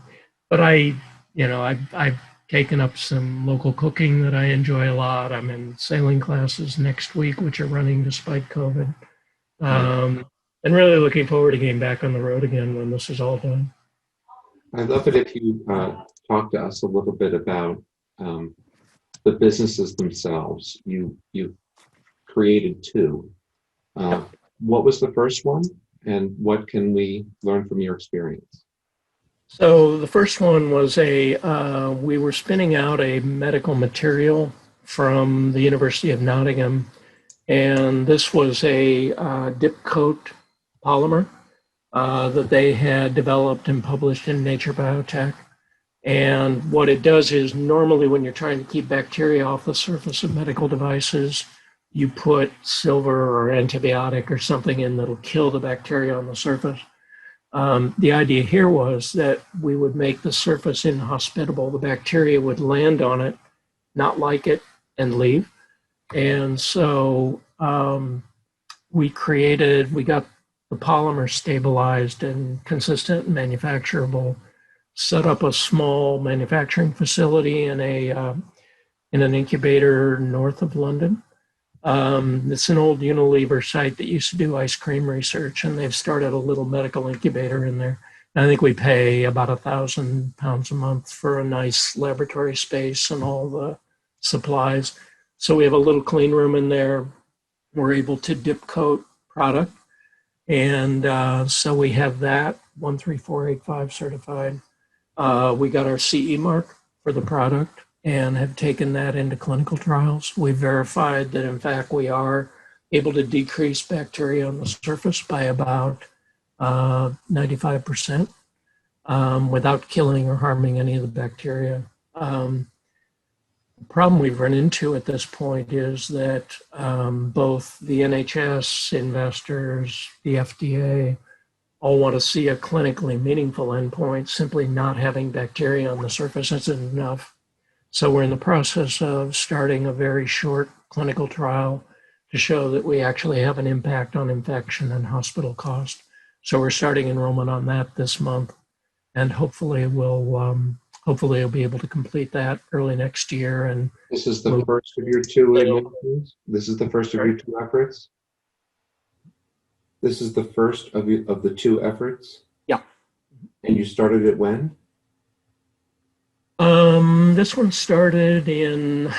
but I've taken up some local cooking that I enjoy a lot. I'm in sailing classes next week, which are running despite COVID. And really looking forward to getting back on the road again when this is all done. I'd love it if you talk to us a little bit about the businesses themselves. You created two. What was the first one, and what can we learn from your experience? So the first one was we were spinning out a medical material from the University of Nottingham, and this was a dip coat polymer that they had developed and published in Nature Biotech. And what it does is normally when you're trying to keep bacteria off the surface of medical devices, you put silver or antibiotic or something in that'll kill the bacteria on the surface. The idea here was that we would make the surface inhospitable. The bacteria would land on it, not like it, and leave. And so we got the polymer stabilized and consistent and manufacturable, set up a small manufacturing facility in an incubator north of London. It's an old Unilever site that used to do ice cream research, and they've started a little medical incubator in there. And I think we pay about £1,000 a month for a nice laboratory space and all the supplies. So we have a little clean room in there. We're able to dip coat product. And so we have that 13485 certified. We got our CE mark for the product and have taken that into clinical trials. We verified that, in fact, we are able to decrease bacteria on the surface by about 95% without killing or harming any of the bacteria. The problem we've run into at this point is that both the NHS, investors, the FDA, all want to see a clinically meaningful endpoint. Simply not having bacteria on the surface isn't enough. So we're in the process of starting a very short clinical trial to show that we actually have an impact on infection and hospital cost. So we're starting enrollment on that this month, and hopefully we'll be able to complete that early next year. And this is the first of your two initiatives? This is the first of your two efforts? This is the first of the two efforts? Yeah. And you started it when? This one started in,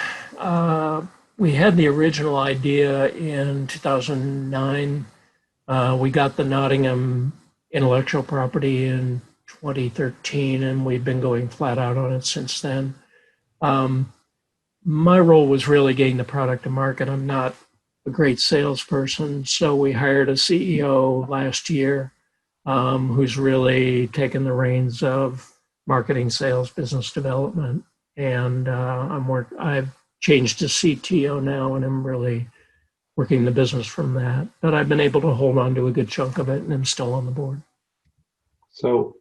we had the original idea in 2009. We got the Nottingham intellectual property in 2013, and we've been going flat out on it since then. My role was really getting the product to market. I'm not a great salesperson, so we hired a CEO last year who's really taken the reins of marketing, sales, business development, and I've changed to CTO now, and I'm really working the business from that. But I've been able to hold on to a good chunk of it, and I'm still on the board. So,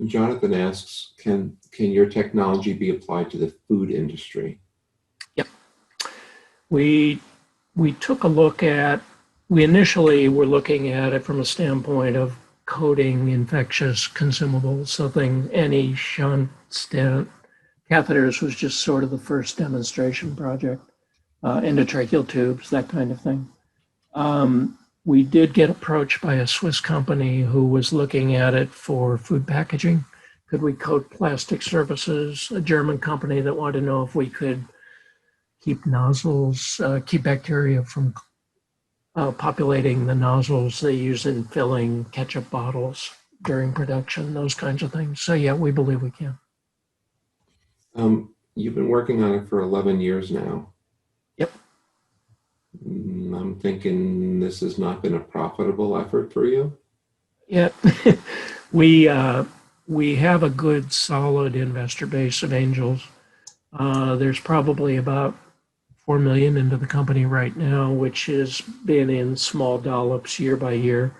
Jonathan asks, can your technology be applied to the food industry? Yep. We took a look at, we initially were looking at it from a standpoint of coating infectious consumables, any shunt, stent, catheters was just sort of the first demonstration project, endotracheal tubes, that kind of thing. We did get approached by a Swiss company who was looking at it for food packaging. Could we coat plastic surfaces? A German company that wanted to know if we could keep nozzles, keep bacteria from populating the nozzles they use in filling ketchup bottles during production, those kinds of things. So yeah, we believe we can. You've been working on it for 11 years now. Yep. I'm thinking this has not been a profitable effort for you. Yeah, we have a good solid investor base of angels. There's probably about 4 million into the company right now, which has been in small dollops year by year.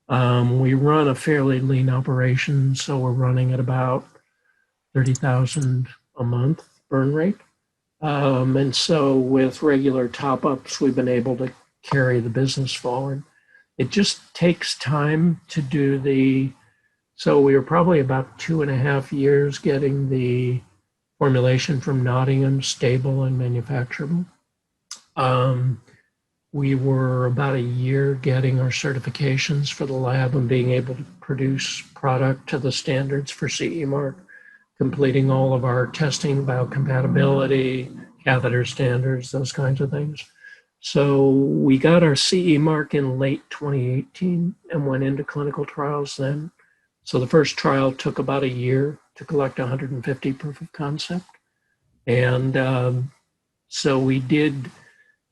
We run a fairly lean operation, so we're running at about 30,000 a month burn rate. And so with regular top-ups, we've been able to carry the business forward. It just takes time to do so we were probably about 2.5 years getting the formulation from Nottingham stable and manufacturable. We were about a year getting our certifications for the lab and being able to produce product to the standards for CE mark, completing all of our testing, biocompatibility, catheter standards, those kinds of things. So we got our CE mark in late 2018 and went into clinical trials then. So the first trial took about a year to collect 150 proof of concept. And so we did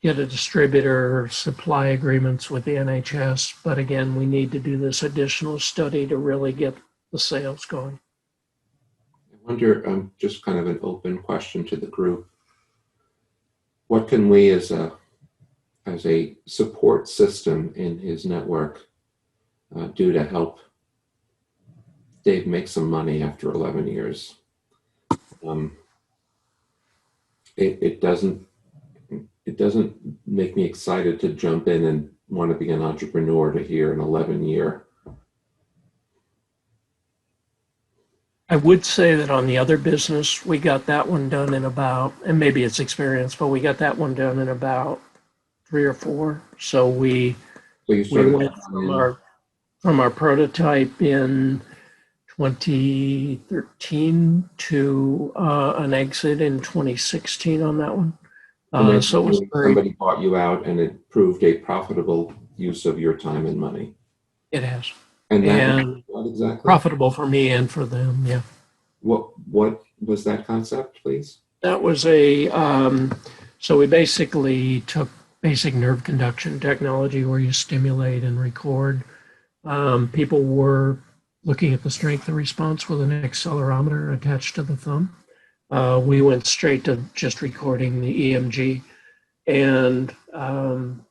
get a distributor supply agreements with the NHS, but again, we need to do this additional study to really get the sales going. I wonder, just kind of an open question to the group, what can we as a support system in his network do to help Dave make some money after 11 years? It doesn't make me excited to jump in and want to be an entrepreneur to hear an 11-year. I would say that on the other business, we got that one done in about, and maybe it's experience, but we got that one done in about 3 or 4. So we went from our prototype in 2013 to an exit in 2016 on that one. And then So it was very, somebody bought you out and it proved a profitable use of your time and money. it has. And that And what exactly? profitable for me and for them, yeah. What was that concept, please? That was so we basically took basic nerve conduction technology where you stimulate and record. People were looking at the strength of response with an accelerometer attached to the thumb. We went straight to just recording the EMG. And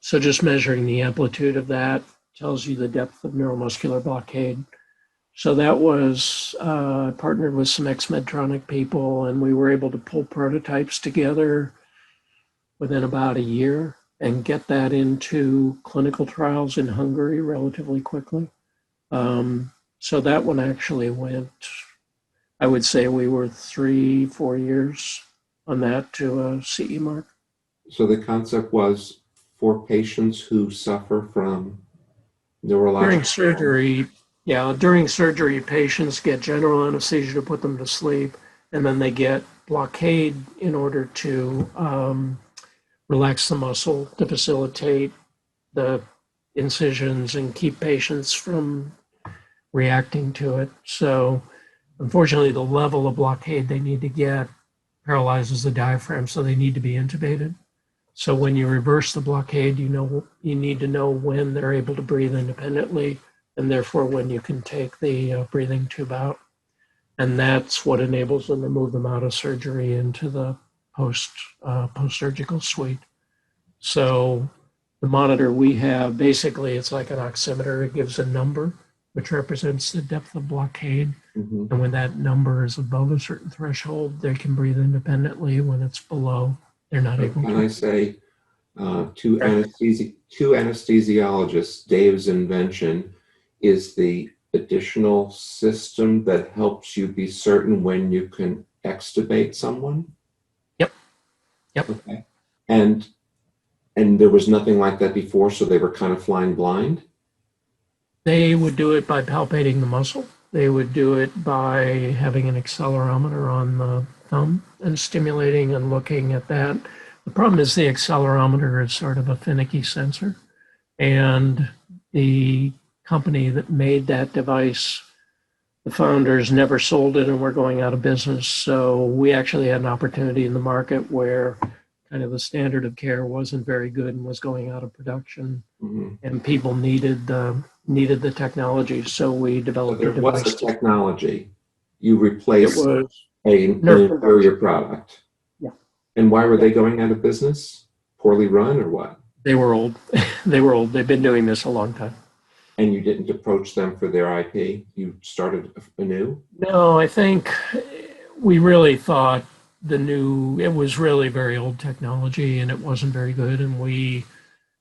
so just measuring the amplitude of that tells you the depth of neuromuscular blockade. So that was partnered with some ex-Medtronic people, and we were able to pull prototypes together within about a year and get that into clinical trials in Hungary relatively quickly. So that one actually went, I would say we were 3-4 years on that to a CE mark. So the concept was for patients who suffer from neurological. During surgery, patients get general anesthesia to put them to sleep, and then they get blockade in order to relax the muscle to facilitate the incisions and keep patients from reacting to it. So unfortunately, the level of blockade they need to get paralyzes the diaphragm, so they need to be intubated. So when you reverse the blockade, you need to know when they're able to breathe independently, and therefore when you can take the breathing tube out. And that's what enables them to move them out of surgery into the post-surgical suite. So the monitor we have, basically it's like an oximeter. It gives a number, which represents the depth of blockade. Mm-hmm. And when that number is above a certain threshold, they can breathe independently. When it's below, they're not able to. Can I say to anesthesiologists, Dave's invention is the additional system that helps you be certain when you can extubate someone? Yep. Okay. And there was nothing like that before, so they were kind of flying blind? They would do it by palpating the muscle. They would do it by having an accelerometer on the thumb and stimulating and looking at that. The problem is the accelerometer is sort of a finicky sensor, and the company that made that device, the founders never sold it and were going out of business. So we actually had an opportunity in the market where kind of the standard of care wasn't very good and was going out of production, Mm-hmm. and people needed the technology. So we developed a There was device. a technology. You It replaced was an nerve inferior product. Yeah. And why were they going out of business? Poorly run or what? They were old. They were old. They've been doing this a long time. And you didn't approach them for their IP? You started anew? No, I think we really thought it was really very old technology and it wasn't very good. And we,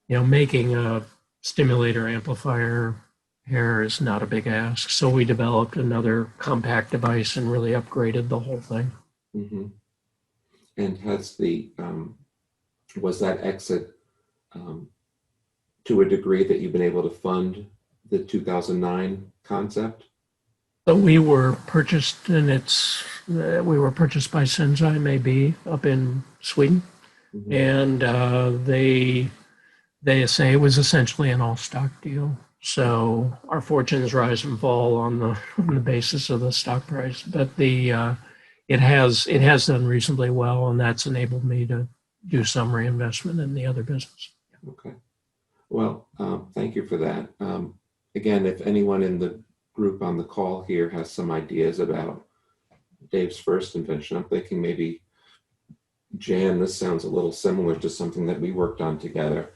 making a stimulator amplifier here is not a big ask. So we developed another compact device and really upgraded the whole thing. Mm-hmm. And was that exit to a degree that you've been able to fund the 2009 concept? So we were purchased, and we were purchased by Senzime AB up in Sweden, Mm-hmm. and they say it was essentially an all-stock deal. So our fortunes rise and fall on the basis of the stock price, but it has done reasonably well, and that's enabled me to do some reinvestment in the other business. Okay. Well, thank you for that. Again, if anyone in the group on the call here has some ideas about Dave's first invention, I'm thinking maybe, Jan, this sounds a little similar to something that we worked on together.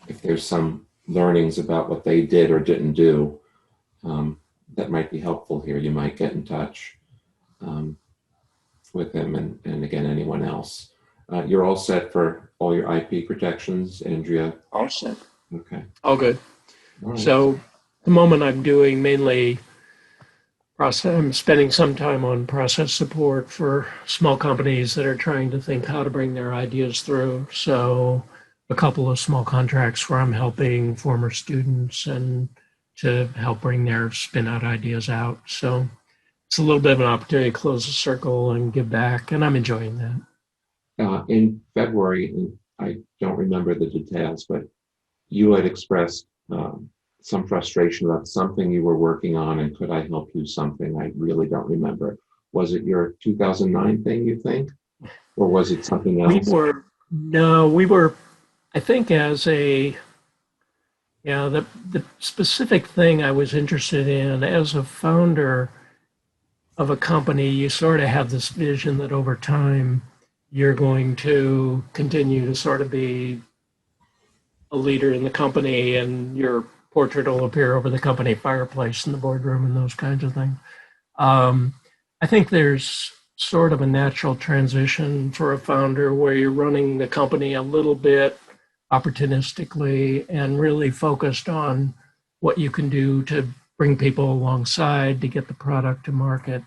If there's some learnings about what they did or didn't do, that might be helpful here. You might get in touch with him and again, anyone else. You're all set for all your IP protections, Andrea? All set. Okay. All good. All right. So the moment I'm doing mainly I'm spending some time on process support for small companies that are trying to think how to bring their ideas through. So a couple of small contracts where I'm helping former students and to help bring their spin out ideas out. So it's a little bit of an opportunity to close the circle and give back, and I'm enjoying that. In February, and I don't remember the details, but you had expressed some frustration about something you were working on, and could I help you something? I really don't remember. Was it your 2009 thing, you think? Or was it something else? We were, I think the specific thing I was interested in as a founder of a company, you sort of have this vision that over time you're going to continue to sort of be a leader in the company, and your portrait will appear over the company fireplace in the boardroom and those kinds of things. I think there's sort of a natural transition for a founder where you're running the company a little bit opportunistically and really focused on what you can do to bring people alongside to get the product to market.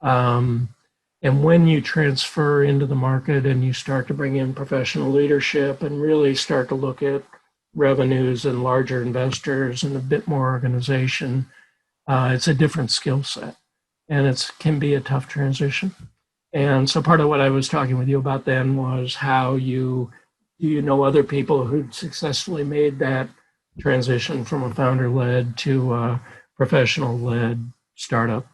And when you transfer into the market and you start to bring in professional leadership and really start to look at revenues and larger investors and a bit more organization, it's a different skill set, and it can be a tough transition. And so part of what I was talking with you about then was how do you know other people who successfully made that transition from a founder-led to a professional-led startup?